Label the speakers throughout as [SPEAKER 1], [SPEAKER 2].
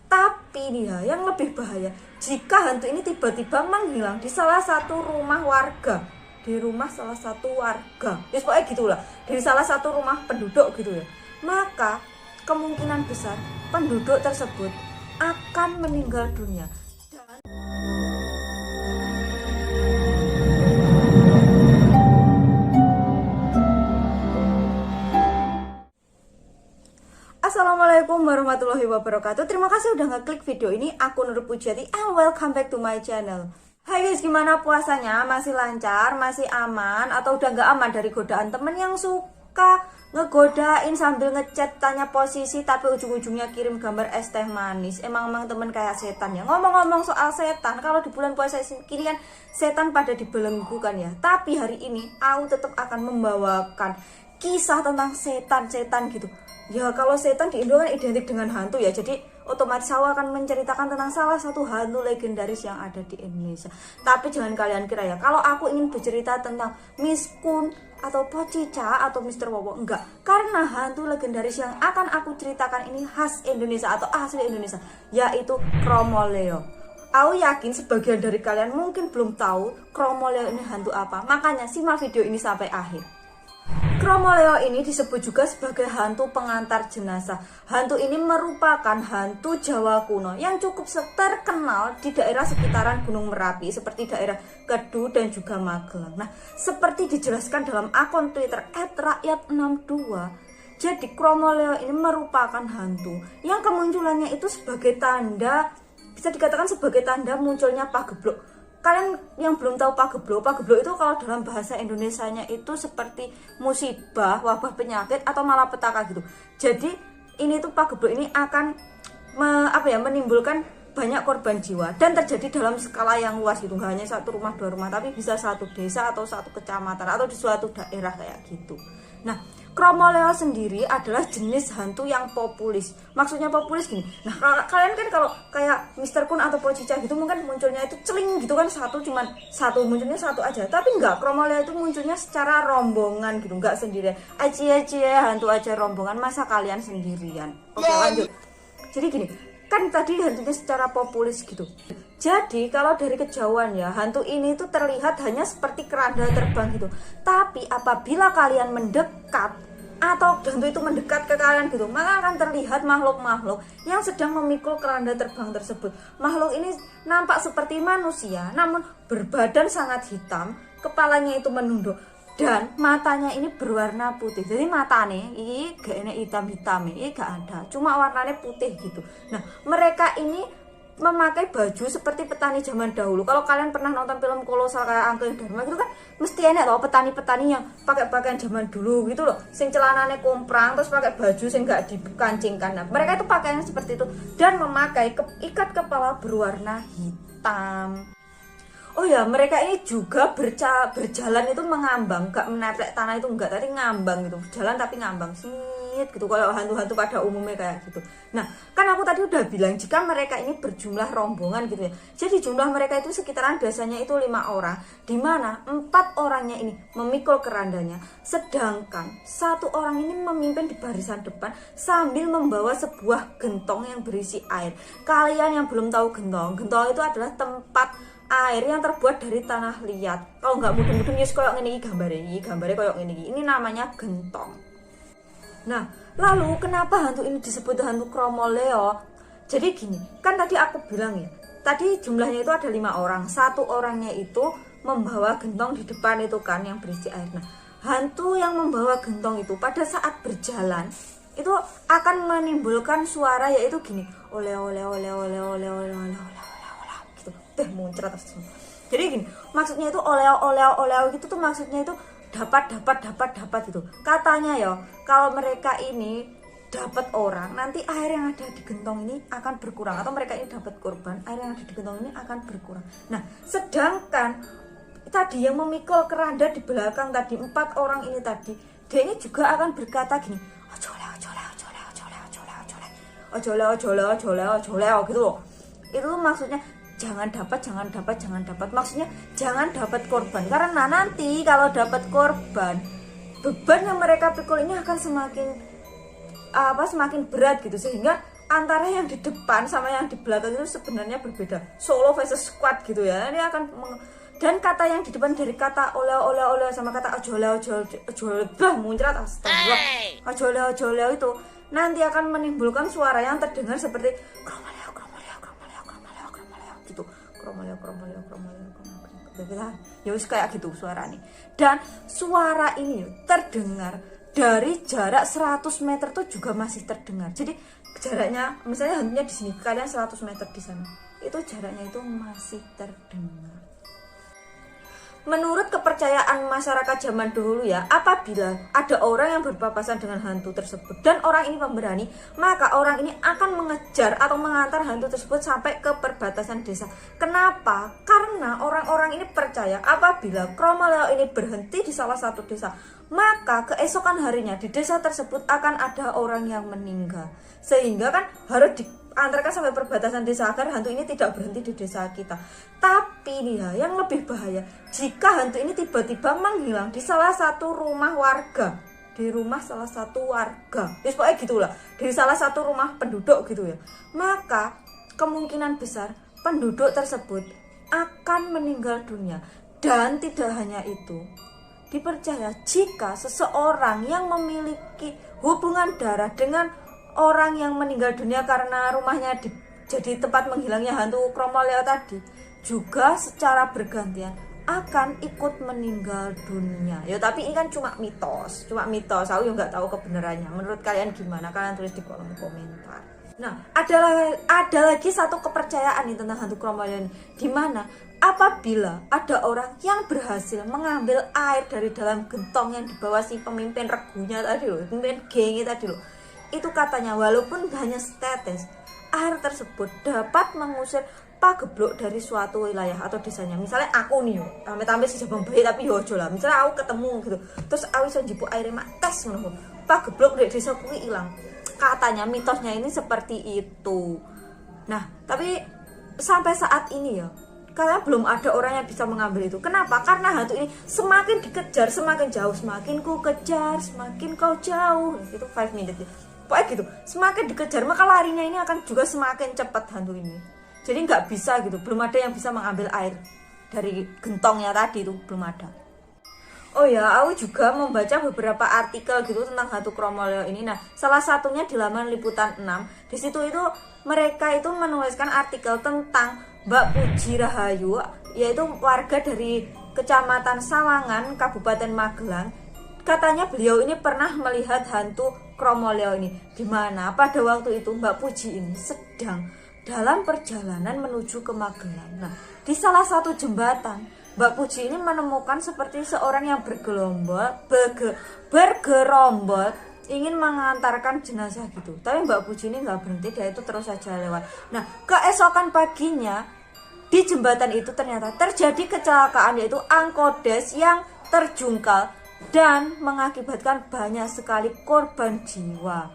[SPEAKER 1] Tapi nih ya, yang lebih bahaya jika hantu ini tiba-tiba menghilang di salah satu rumah warga, di rumah salah satu warga, ya pokoknya gitulah, di salah satu rumah penduduk gitu ya. Maka kemungkinan besar penduduk tersebut akan meninggal dunia. Assalamualaikum warahmatullahi wabarakatuh. Terima kasih udah ngeklik video ini. Aku Nur Pujiati and welcome back to my channel. Hai guys, gimana puasanya? Masih lancar? Masih aman? Atau udah gak aman dari godaan temen yang suka ngegodain sambil ngechat tanya posisi tapi ujung-ujungnya kirim gambar es teh manis? Emang temen kayak setan ya. Ngomong-ngomong soal setan, kalau di bulan puasa kini kan setan pada dibelenggu kan ya. Tapi hari ini aku tetap akan membawakan kisah tentang setan-setan gitu. Ya kalau setan di Indo kan identik dengan hantu ya. Jadi otomatis saya akan menceritakan tentang salah satu hantu legendaris yang ada di Indonesia. Tapi jangan kalian kira ya, kalau aku ingin bercerita tentang Miss Kun atau Pocica atau Mr. Wowo, enggak. Karena hantu legendaris yang akan aku ceritakan ini khas Indonesia atau asli Indonesia, yaitu Kromo Leo. Aku yakin sebagian dari kalian mungkin belum tahu Kromo Leo ini hantu apa. Makanya simak video ini sampai akhir. Kromo Leo ini disebut juga sebagai hantu pengantar jenazah. Hantu ini merupakan hantu Jawa kuno yang cukup terkenal di daerah sekitaran Gunung Merapi seperti daerah Kedu dan juga Magelang. Nah, seperti dijelaskan dalam akun Twitter @rakyat62, jadi Kromo Leo ini merupakan hantu yang kemunculannya itu sebagai tanda, bisa dikatakan sebagai tanda munculnya pagebluk. Kalian yang belum tahu pagebluk itu kalau dalam bahasa Indonesianya itu seperti musibah, wabah, penyakit atau malapetaka gitu. Jadi ini tuh pagebluk ini akan menimbulkan banyak korban jiwa dan terjadi dalam skala yang luas gitu. Nggak hanya satu rumah, dua rumah, tapi bisa satu desa atau satu kecamatan atau di suatu daerah kayak gitu. Nah, Kromo Leo sendiri adalah jenis hantu yang populis. Maksudnya populis gini. Nah, kalian kan kalau kayak Mr. Kun atau Pocica gitu mungkin munculnya itu celing gitu kan, munculnya satu aja. Tapi enggak, Kromo Leo itu munculnya secara rombongan gitu, enggak sendirian. Acie hantu aja rombongan, masa kalian sendirian? Oke, lanjut. Jadi gini, kan tadi hantunya secara populis gitu. Jadi kalau dari kejauhan ya, hantu ini tuh terlihat hanya seperti keranda terbang gitu. Tapi apabila kalian mendekat atau hantu itu mendekat ke kalian gitu, maka akan terlihat makhluk-makhluk yang sedang memikul keranda terbang tersebut. Makhluk ini nampak seperti manusia, namun berbadan sangat hitam, kepalanya itu menunduk dan matanya ini berwarna putih. Jadi matanya ini gak enak hitam-hitam, ini gak ada, cuma warnanya putih gitu. Nah, mereka ini memakai baju seperti petani zaman dahulu. Kalau kalian pernah nonton film kolosal kayak Angkring Dharma gitu kan, mesti enak loh petani-petani yang pakai pakaian zaman dulu gitu loh, sing celananya komprang terus pakai baju sing gak dikancingkan. Nah, mereka itu pakaiannya seperti itu dan memakai ikat kepala berwarna hitam. Oh ya, mereka ini juga berjalan itu mengambang, gak meneplek tanah itu enggak, tadi ngambang gitu, berjalan tapi ngambang gitu, kalau hantu-hantu pada umumnya kayak gitu. Nah, kan aku tadi udah bilang jika mereka ini berjumlah rombongan gitu ya. Jadi jumlah mereka itu sekitaran biasanya itu 5 orang, dimana 4 orangnya ini memikul kerandanya, sedangkan 1 orang ini memimpin di barisan depan sambil membawa sebuah gentong yang berisi air. Kalian yang belum tahu gentong itu adalah tempat air yang terbuat dari tanah liat. Kalau nggak mudun-mudun ya koyok ini gambarnya koyok ini. Ini namanya gentong. Nah, lalu kenapa hantu ini disebut hantu Kromo Leo? Jadi gini, kan tadi aku bilang ya, tadi jumlahnya itu ada 5 orang. 1 orangnya itu membawa gentong di depan itu kan yang berisi air. Nah, hantu yang membawa gentong itu pada saat berjalan itu akan menimbulkan suara yaitu gini, ole gitu. Muncrat terus. Jadi gini, maksudnya itu oleo gitu tuh, maksudnya itu dapat gitu. Katanya ya, kalau mereka ini dapat orang, nanti air yang ada di gentong ini akan berkurang, atau mereka ini dapat korban, air yang ada di gentong ini akan berkurang. Nah, sedangkan tadi yang memikul keranda di belakang tadi 4 orang ini tadi, dia ini juga akan berkata gini, ojole gitu loh. Itu maksudnya jangan dapat, maksudnya jangan dapat korban, karena nanti kalau dapat korban, beban yang mereka pikul ini akan semakin berat gitu, sehingga antara yang di depan sama yang di belakang itu sebenarnya berbeda. Solo versus squad gitu ya. Ini akan dan kata yang di depan dari kata oleh sama kata ojole muncrat astagfirullah. Ojole itu nanti akan menimbulkan suara yang terdengar seperti kromaleo gitu. Kromaleo. Ya wis kayak gitu suaranya. Dan suara ini terdengar dari jarak 100 meter tuh juga masih terdengar. Jadi jaraknya misalnya hantunya di sini, kalian 100 meter di sana. Itu jaraknya itu masih terdengar. Menurut kepercayaan masyarakat zaman dahulu ya, apabila ada orang yang berpapasan dengan hantu tersebut dan orang ini pemberani, maka orang ini akan mengejar atau mengantar hantu tersebut sampai ke perbatasan desa. Kenapa? Karena orang-orang ini percaya apabila kromaleo ini berhenti di salah satu desa, maka keesokan harinya di desa tersebut akan ada orang yang meninggal. Sehingga kan harus diantarkan sampai perbatasan desa agar hantu ini tidak berhenti di desa kita. Tapi nih ya, yang lebih bahaya, jika hantu ini tiba-tiba menghilang di salah satu rumah warga, di rumah salah satu warga, ya pokoknya gitulah, di salah satu rumah penduduk gitu ya, maka kemungkinan besar penduduk tersebut akan meninggal dunia. Dan tidak hanya itu, dipercaya jika seseorang yang memiliki hubungan darah dengan orang yang meninggal dunia karena rumahnya jadi tempat menghilangnya hantu kromaleo tadi, juga secara bergantian akan ikut meninggal dunia. Ya tapi ini kan cuma mitos. Aku juga nggak tahu kebenarannya. Menurut kalian gimana? Kalian tulis di kolom komentar. Nah, ada lagi satu kepercayaan nih tentang hantu kromaleo ini, di mana apabila ada orang yang berhasil mengambil air dari dalam gentong yang dibawa si pemimpin regunya tadi loh, pemimpin gengnya tadi loh, itu katanya walaupun hanya setetes, air tersebut dapat mengusir pagebluk dari suatu wilayah atau desanya. Misalnya aku nih yo, tambe-tambe si jabang bayi tapi yo aja lah. Misalnya aku ketemu gitu, terus aku iso njupuk air mak tes ngono. Pagebluk dari desa kuwi ilang. Katanya mitosnya ini seperti itu. Nah, tapi sampai saat ini ya, karena belum ada orang yang bisa mengambil itu. Kenapa? Karena hantu ini semakin dikejar semakin jauh, semakin ku kejar semakin kau jauh. Itu 5 minutes ya. Pokoknya gitu, semakin dikejar maka larinya ini akan juga semakin cepat hantu ini. Jadi nggak bisa gitu, belum ada yang bisa mengambil air dari gentongnya tadi itu, belum ada. Oh ya, aku juga membaca beberapa artikel gitu tentang hantu kromaleo ini. Nah, salah satunya di laman Liputan 6. Di situ itu mereka itu menuliskan artikel tentang Mbak Puji Rahayu, yaitu warga dari Kecamatan Sawangan, Kabupaten Magelang. Katanya beliau ini pernah melihat hantu kromaleo ini, di mana pada waktu itu Mbak Puji ini sedang dalam perjalanan menuju ke Magelang. Nah, di salah satu jembatan, Mbak Puji ini menemukan seperti seorang yang bergerombol ingin mengantarkan jenazah gitu. Tapi Mbak Puji ini nggak berhenti, dia itu terus saja lewat. Nah, keesokan paginya di jembatan itu ternyata terjadi kecelakaan, yaitu angkodes yang terjungkal dan mengakibatkan banyak sekali korban jiwa.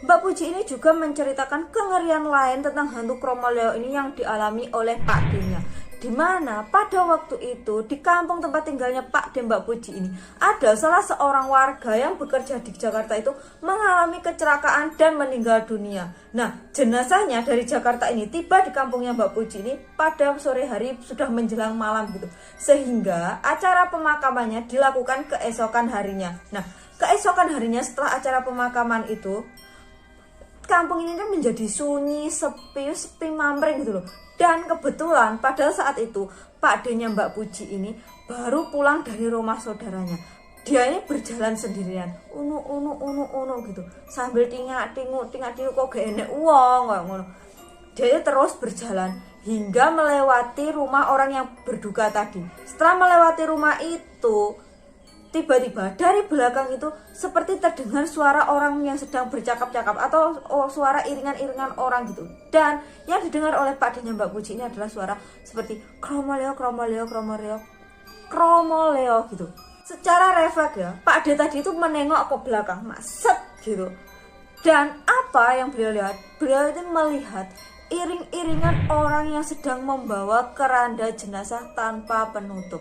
[SPEAKER 1] Mbak Puji ini juga menceritakan kengerian lain tentang hantu kromaleo ini yang dialami oleh Pak D-nya, di mana pada waktu itu di kampung tempat tinggalnya Pak D Mbak Puji ini ada salah seorang warga yang bekerja di Jakarta itu mengalami kecelakaan dan meninggal dunia. Nah, jenazahnya dari Jakarta ini tiba di kampungnya Mbak Puji ini pada sore hari sudah menjelang malam gitu, sehingga acara pemakamannya dilakukan keesokan harinya. Nah, keesokan harinya setelah acara pemakaman itu, kampung ini kan menjadi sunyi, sepi mamreng gitu loh. Dan kebetulan pada saat itu Pak D-nya Mbak Puji ini baru pulang dari rumah saudaranya. Dia ini berjalan sendirian, unu gitu, sambil tingak-tinguk kok gak enek uang kayak ngono. Dia terus berjalan hingga melewati rumah orang yang berduka tadi. Setelah melewati rumah itu, tiba-tiba dari belakang itu seperti terdengar suara orang yang sedang bercakap-cakap atau suara iringan-iringan orang gitu. Dan yang didengar oleh Pak D-nya Mbak Puji ini adalah suara seperti kromaleo gitu. Secara refleks ya, Pak D tadi itu menengok ke belakang, maset gitu. Dan apa yang beliau lihat? Beliau itu melihat iring-iringan orang yang sedang membawa keranda jenazah tanpa penutup.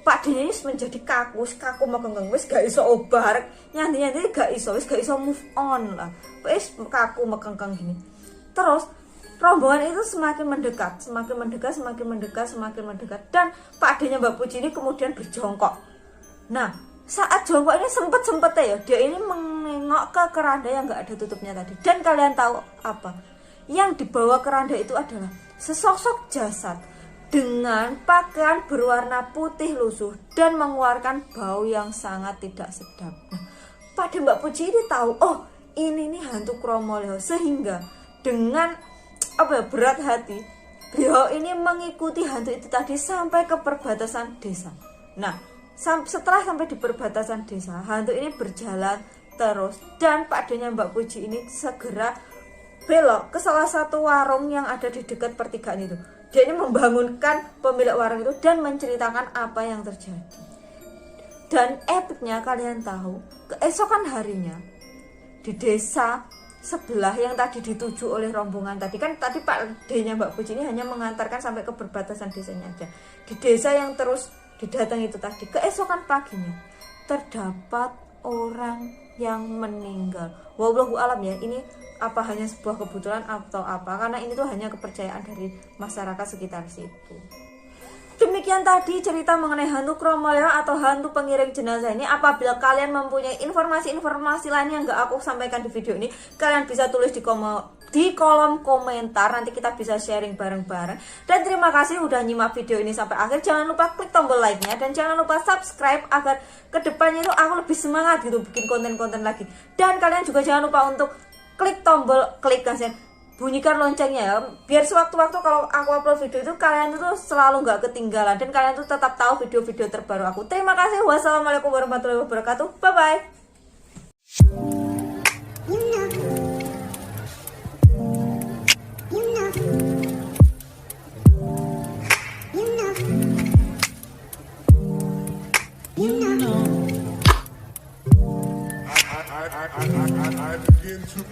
[SPEAKER 1] Pak D ini menjadi kaku megeng wis gak iso obar, nyanyi gak iso move on lah. Wis kaku megeng gini. Terus rombongan itu semakin mendekat dan Pak D-nya Mbak Puji ini kemudian berjongkok. Nah, saat jongkok ini sempet-sempetnya ya, dia ini menengok ke keranda yang nggak ada tutupnya tadi. Dan kalian tahu apa? Yang dibawa keranda itu adalah sesosok jasad dengan pakaian berwarna putih lusuh dan mengeluarkan bau yang sangat tidak sedap. Nah, Pak D Mbak Puji ini tahu, oh ini nih hantu Kromo Leho, sehingga dengan berat hati beliau ini mengikuti hantu itu tadi sampai ke perbatasan desa. Nah, setelah sampai di perbatasan desa, hantu ini berjalan terus dan Pak D-nya Mbak Puji ini segera belok ke salah satu warung yang ada di dekat pertigaan itu. Dia ini membangunkan pemilik warung itu dan menceritakan apa yang terjadi. Dan epicnya kalian tahu, keesokan harinya di desa sebelah yang tadi dituju oleh rombongan tadi, kan tadi Pak D-nya Mbak Puji ini hanya mengantarkan sampai ke perbatasan desanya aja. Di desa yang terus didatangi itu tadi, keesokan paginya terdapat orang yang meninggal. Wallahu alam ya, ini apa hanya sebuah kebetulan atau apa, karena ini tuh hanya kepercayaan dari masyarakat sekitar situ. Demikian tadi cerita mengenai hantu Kromo Leho atau hantu pengiring jenazah ini. Apabila kalian mempunyai informasi-informasi lain yang gak aku sampaikan di video ini, kalian bisa tulis di kolom komentar. Nanti kita bisa sharing bareng-bareng. Dan terima kasih udah nyimak video ini sampai akhir. Jangan lupa klik tombol like-nya dan jangan lupa subscribe agar kedepannya itu aku lebih semangat gitu bikin konten-konten lagi. Dan kalian juga jangan lupa untuk klik bunyikan loncengnya ya, biar sewaktu-waktu kalau aku upload video itu kalian itu selalu nggak ketinggalan dan kalian tuh tetap tahu video-video terbaru aku. Terima kasih. Wassalamualaikum warahmatullahi wabarakatuh. Bye bye.
[SPEAKER 2] I begin to